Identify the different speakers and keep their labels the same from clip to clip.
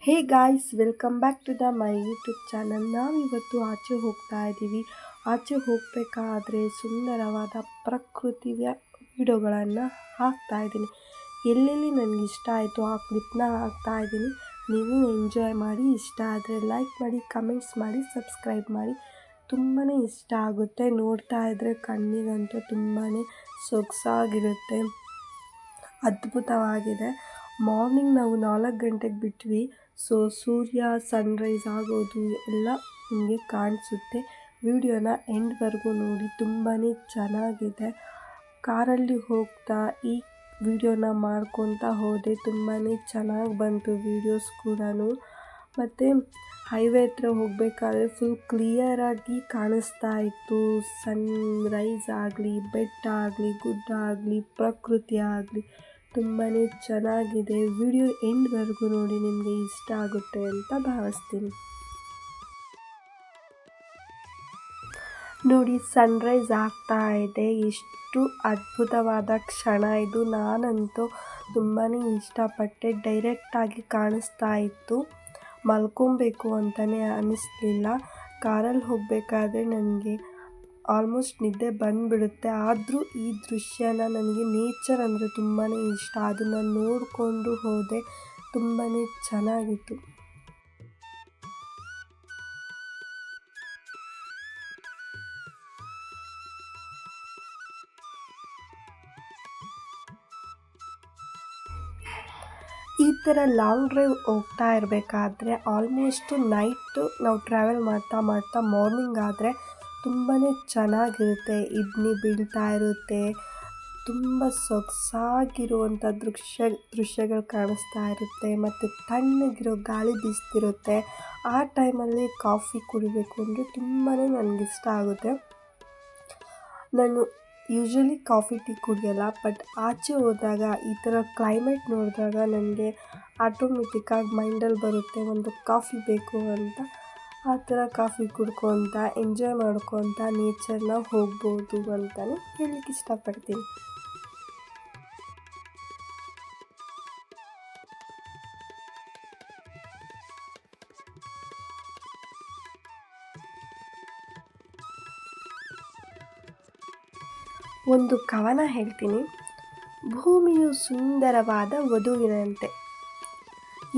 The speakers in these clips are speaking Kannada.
Speaker 1: Hey guys, welcome back to my YouTube channel. ನಾವಿವತ್ತು ಆಚೆ ಹೋಗ್ತಾ ಇದ್ದೀವಿ. ಆಚೆ ಹೋಗಬೇಕಾದ್ರೆ ಸುಂದರವಾದ ಪ್ರಕೃತಿಯ ವಿಡಿಯೋಗಳನ್ನು ಹಾಕ್ತಾ ಇದ್ದೀನಿ. ಎಲ್ಲೆಲ್ಲಿ ನನಗೆ ಇಷ್ಟ ಆಯಿತು ಆ ಕ್ಲಿಪ್ನ ಹಾಕ್ತಾ ಇದ್ದೀನಿ. ನೀವು ಎಂಜಾಯ್ ಮಾಡಿ. ಇಷ್ಟ ಆದರೆ ಲೈಕ್ ಮಾಡಿ, ಕಮೆಂಟ್ಸ್ ಮಾಡಿ, ಸಬ್ಸ್ಕ್ರೈಬ್ ಮಾಡಿ. ತುಂಬಾ ಇಷ್ಟ ಆಗುತ್ತೆ. ನೋಡ್ತಾ ಇದ್ದರೆ ಕಣ್ಣಿಗಂತೂ ತುಂಬಾ ಸೊಗಸಾಗಿರುತ್ತೆ. ಅದ್ಭುತವಾಗಿದೆ. ಮಾರ್ನಿಂಗ್ ನಾವು 4 ಗಂಟೆಗೆ ಬಿಟ್ವಿ. ಸೂರ್ಯ ಸನ್ರೈಸ್ ಆಗೋದು ಎಲ್ಲ ನಿಮಗೆ ಕಾಣಿಸುತ್ತೆ. ವಿಡಿಯೋನ ಎಂಡ್ವರೆಗೂ ನೋಡಿ, ತುಂಬಾ ಚೆನ್ನಾಗಿದೆ. ಕಾರಲ್ಲಿ ಹೋಗ್ತಾ ಈ ವಿಡಿಯೋನ ಮಾಡ್ಕೊತಾ ಹೋದೆ. ತುಂಬಾ ಚೆನ್ನಾಗಿ ಬಂತು ವೀಡಿಯೋಸ್ ಕೂಡ. ಮತ್ತು ಹೈವೇ ಹತ್ರ ಹೋಗಬೇಕಾದ್ರೆ ಫುಲ್ ಕ್ಲಿಯರಾಗಿ ಕಾಣಿಸ್ತಾ ಇತ್ತು. ಸನ್ರೈಸ್ ಆಗಲಿ, ಬೆಟ್ಟ ಆಗಲಿ, ಗುಡ್ಡ ಆಗಲಿ, ಪ್ರಕೃತಿ ಆಗಲಿ ತುಂಬಾ ಚೆನ್ನಾಗಿದೆ. ವಿಡಿಯೋ ಎಂಡ್ವರೆಗೂ ನೋಡಿ, ನಿಮಗೆ ಇಷ್ಟ ಆಗುತ್ತೆ ಅಂತ ಭಾವಿಸ್ತೀನಿ. ನೋಡಿ, ಸನ್ರೈಸ್ ಆಗ್ತಾ ಇದೆ. ಎಷ್ಟು ಅದ್ಭುತವಾದ ಕ್ಷಣ ಇದು. ನಾನಂತೂ ತುಂಬಾ ಇಷ್ಟಪಟ್ಟೆ. ಡೈರೆಕ್ಟಾಗಿ ಕಾಣಿಸ್ತಾ ಇತ್ತು. ಮಲ್ಕೊಬೇಕು ಅಂತಲೇ ಅನ್ನಿಸ್ಲಿಲ್ಲ. ಕಾರಲ್ಲಿ ಹೋಗಬೇಕಾದ್ರೆ ನನಗೆ ಆಲ್ಮೋಸ್ಟ್ ನಿದ್ದೆ ಬಂದುಬಿಡುತ್ತೆ. ಆದರೂ ಈ ದೃಶ್ಯನ ನನಗೆ ನೇಚರ್ ಅಂದರೆ ತುಂಬಾ ಇಷ್ಟ. ಅದನ್ನು ನೋಡಿಕೊಂಡು ಹೋದೆ. ತುಂಬಾ ಚೆನ್ನಾಗಿತ್ತು. ಈ ಥರ ಲಾಂಗ್ ಡ್ರೈವ್ ಹೋಗ್ತಾ ಇರಬೇಕಾದ್ರೆ ಆಲ್ಮೋಸ್ಟು ನೈಟು ನಾವು ಟ್ರಾವೆಲ್ ಮಾಡ್ತಾ ಮಾರ್ನಿಂಗ್ ಆದರೆ ತುಂಬಾ ಚೆನ್ನಾಗಿರುತ್ತೆ. ಇಬ್ಬನಿ ಬೀಳ್ತಾ ಇರುತ್ತೆ. ತುಂಬ ಸೊಗಸಾಗಿರುವಂಥ ದೃಶ್ಯಗಳು ಕಾಣಿಸ್ತಾ ಇರುತ್ತೆ. ಮತ್ತು ತಣ್ಣಗಿರೋ ಗಾಳಿ ಬೀಸ್ತಿರುತ್ತೆ. ಆ ಟೈಮಲ್ಲಿ ಕಾಫಿ ಕುಡಿಬೇಕು ಅಂದರೆ ತುಂಬಾ ನನಗಿಷ್ಟ ಆಗುತ್ತೆ. ನಾನು ಯೂಶ್ವಲಿ ಕಾಫಿ ಟೀ ಕುಡಿಯೋಲ್ಲ, ಬಟ್ ಆಚೆ ಹೋದಾಗ ಈ ಥರ ಕ್ಲೈಮೇಟ್ ನೋಡಿದಾಗ ನನಗೆ ಆಟೋಮೆಟಿಕ್ಕಾಗಿ ಮೈಂಡಲ್ಲಿ ಬರುತ್ತೆ ಒಂದು ಕಾಫಿ ಬೇಕು ಅಂತ. ಆ ಥರ ಕಾಫಿ ಕುಡ್ಕೊತ ಎಂಜಾಯ್ ಮಾಡ್ಕೊತ ನೇಚರ್ನ ಹೋಗ್ಬೋದು ಅಂತಲೇ ಹೇಳಲಿಕ್ಕೆ ಇಷ್ಟಪಡ್ತೀನಿ. ಒಂದು ಕವನ ಹೇಳ್ತೀನಿ. ಭೂಮಿಯು ಸುಂದರವಾದ ವಧುವಿನಂತೆ,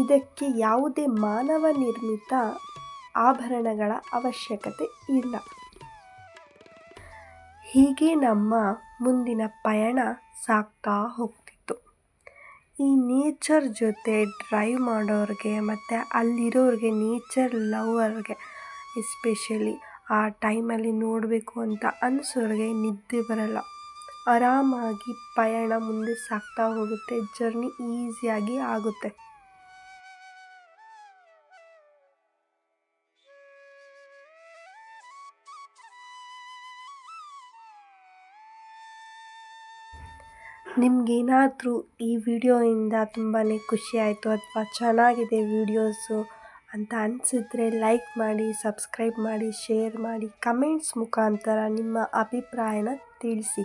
Speaker 1: ಇದಕ್ಕೆ ಯಾವುದೇ ಮಾನವ ನಿರ್ಮಿತ ಆಭರಣಗಳ ಅವಶ್ಯಕತೆ ಇಲ್ಲ. ಹೀಗೆ ನಮ್ಮ ಮುಂದಿನ ಪಯಣ ಸಾಗ್ತಾ ಹೋಗ್ತಿತ್ತು. ಈ ನೇಚರ್ ಜೊತೆ ಡ್ರೈವ್ ಮಾಡೋರಿಗೆ ಮತ್ತು ಅಲ್ಲಿರೋರಿಗೆ, ನೇಚರ್ ಲವರ್ಗೆ ಎಸ್ಪೆಷಲಿ ಆ ಟೈಮಲ್ಲಿ ನೋಡಬೇಕು ಅಂತ ಅನಿಸೋರಿಗೆ ನಿದ್ದೆ ಬರಲ್ಲ. ಆರಾಮಾಗಿ ಪಯಣ ಮುಂದೆ ಸಾಗ್ತಾ ಹೋಗುತ್ತೆ. ಜರ್ನಿ ಈಸಿಯಾಗಿ ಆಗುತ್ತೆ. ನಿಮಗೇನಾದರೂ ಈ ವಿಡಿಯೋಯಿಂದ ತುಂಬಾ ಖುಷಿ ಆಯಿತು ಅಥವಾ ಚೆನ್ನಾಗಿದೆ ವಿಡಿಯೋಸು ಅಂತ ಅನಿಸಿದ್ರೆ ಲೈಕ್ ಮಾಡಿ, ಸಬ್ಸ್ಕ್ರೈಬ್ ಮಾಡಿ, ಶೇರ್ ಮಾಡಿ, ಕಮೆಂಟ್ಸ್ ಮುಖಾಂತರ ನಿಮ್ಮ ಅಭಿಪ್ರಾಯನ ತಿಳಿಸಿ.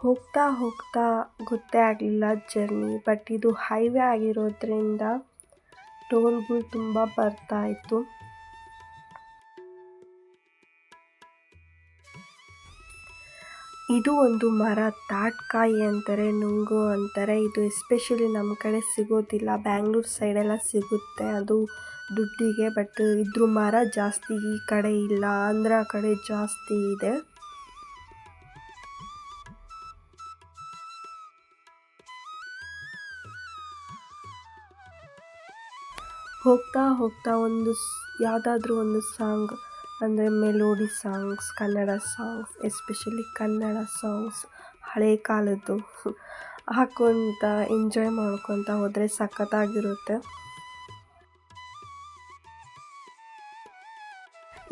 Speaker 1: ಹೋಗ್ತಾ ಹೋಗ್ತಾ ಗೊತ್ತೇ ಆಗಲಿಲ್ಲ ಜರ್ನಿ. ಬಟ್ ಇದು ಹೈವೇ ಆಗಿರೋದ್ರಿಂದ ಟೋಲ್ಗಳು ತುಂಬ ಬರ್ತಾ ಇತ್ತು. ಇದು ಒಂದು ಮರ, ತಾಟ್ಕಾಯಿ ಅಂತಾರೆ, ನುಂಗು ಅಂತಾರೆ. ಇದು ಎಸ್ಪೆಷಲಿ ನಮ್ಮ ಕಡೆ ಸಿಗೋದಿಲ್ಲ. ಬ್ಯಾಂಗ್ಳೂರು ಸೈಡೆಲ್ಲ ಸಿಗುತ್ತೆ ಅದು ದುಡ್ಡಿಗೆ. ಬಟ್ ಇದ್ರ ಮರ ಜಾಸ್ತಿ ಈ ಕಡೆ ಇಲ್ಲ, ಆಂಧ್ರ ಕಡೆ ಜಾಸ್ತಿ ಇದೆ. ಹೋಗ್ತಾ ಹೋಗ್ತಾ ಯಾವುದಾದ್ರೂ ಒಂದು ಸಾಂಗ್ ಅಂದರೆ melody songs, Kannada songs, especially Kannada songs ಹಳೆ ಕಾಲದ್ದು ಹಾಕ್ಕೊತ ಎಂಜಾಯ್ ಮಾಡ್ಕೊತ ಹೋದರೆ ಸಖತ್ತಾಗಿರುತ್ತೆ.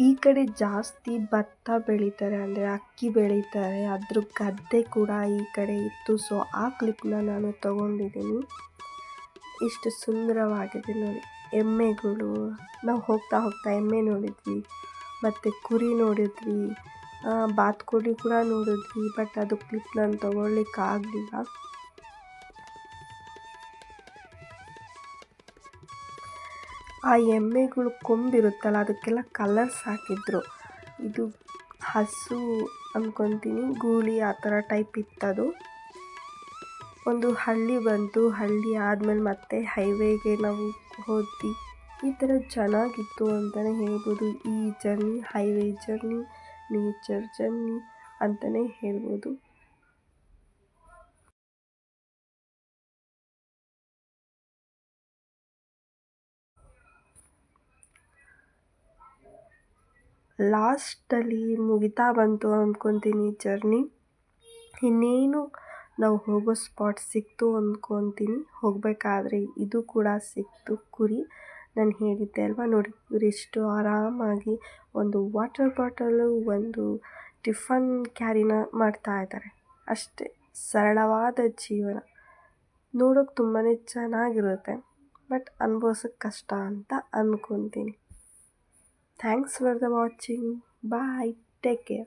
Speaker 1: ಈ ಕಡೆ ಜಾಸ್ತಿ ಭತ್ತ ಬೆಳೀತಾರೆ, ಅಂದರೆ ಅಕ್ಕಿ ಬೆಳೀತಾರೆ, ಅದ್ರ ಗದ್ದೆ ಕೂಡ ಈ ಕಡೆ ಇತ್ತು. ಸೊ ಆ ಕ್ಲಿಪ್ನ ನಾನು ತಗೊಂಡಿದ್ದೀನಿ. ಇಷ್ಟು ಸುಂದರವಾಗಿದೆ ನೋಡಿ ಎಮ್ಮೆಗಳು. ನಾವು ಹೋಗ್ತಾ ಹೋಗ್ತಾ ಎಮ್ಮೆ ನೋಡಿದ್ವಿ, ಮತ್ತು ಕುರಿ ನೋಡಿದ್ವಿ, ಬಾತುಕೋಳಿ ಕೂಡ ನೋಡಿದ್ವಿ. ಬಟ್ ಅದು ಕ್ಲಿಪ್ ನಾನು ತಗೊಳ್ಳಿಕ್ಕಾಗಲಿಲ್ಲ. ಆ ಎಮ್ಮೆಗಳು ಕೊಂಬಿರುತ್ತಲ್ಲ, ಅದಕ್ಕೆಲ್ಲ ಕಲರ್ಸ್ ಹಾಕಿದ್ರು. ಇದು ಹಸು ಅಂದ್ಕೊತೀನಿ, ಗೂಳಿ ಆ ಥರ ಟೈಪ್ ಇತ್ತದು. ಒಂದು ಹಳ್ಳಿ ಬಂತು, ಹಳ್ಳಿ ಆದಮೇಲೆ ಮತ್ತೆ ಹೈವೇಗೆ ನಾವು ಹೋದ್ವಿ. ಈ ಥರ ಚೆನ್ನಾಗಿತ್ತು ಅಂತಲೇ ಹೇಳ್ಬೋದು. ಈ journey highway journey, nature journey ಅಂತಲೇ ಹೇಳ್ಬೋದು. ಲಾಸ್ಟಲ್ಲಿ ಮುಗಿತಾ ಬಂತು ಅಂದ್ಕೊತೀನಿ ಜರ್ನಿ. ಇನ್ನೇನು ನಾವು ಹೋಗೋ ಸ್ಪಾಟ್ ಸಿಕ್ತು ಅಂದ್ಕೊತೀನಿ. ಹೋಗಬೇಕಾದ್ರೆ ಇದು ಕೂಡ ಸಿಕ್ತು, ಕುರಿ. ನಾನು ಹೇಳಿದ್ದೆ ಅಲ್ವಾ, ನೋಡಿ ಇವರೆಷ್ಟು ಆರಾಮಾಗಿ ಒಂದು ವಾಟರ್ ಬಾಟಲು, ಒಂದು ಟಿಫನ್ ಕ್ಯಾರಿನ ಮಾಡ್ತಾ ಇದ್ದಾರೆ. ಅಷ್ಟೇ, ಸರಳವಾದ ಜೀವನ. ನೋಡೋಕೆ ತುಂಬಾ ಚೆನ್ನಾಗಿರುತ್ತೆ, ಬಟ್ ಅನುಭವಿಸೋಕ್ಕೆ ಕಷ್ಟ ಅಂತ ಅಂದ್ಕೊತೀನಿ. Thanks for the watching. Bye, take care.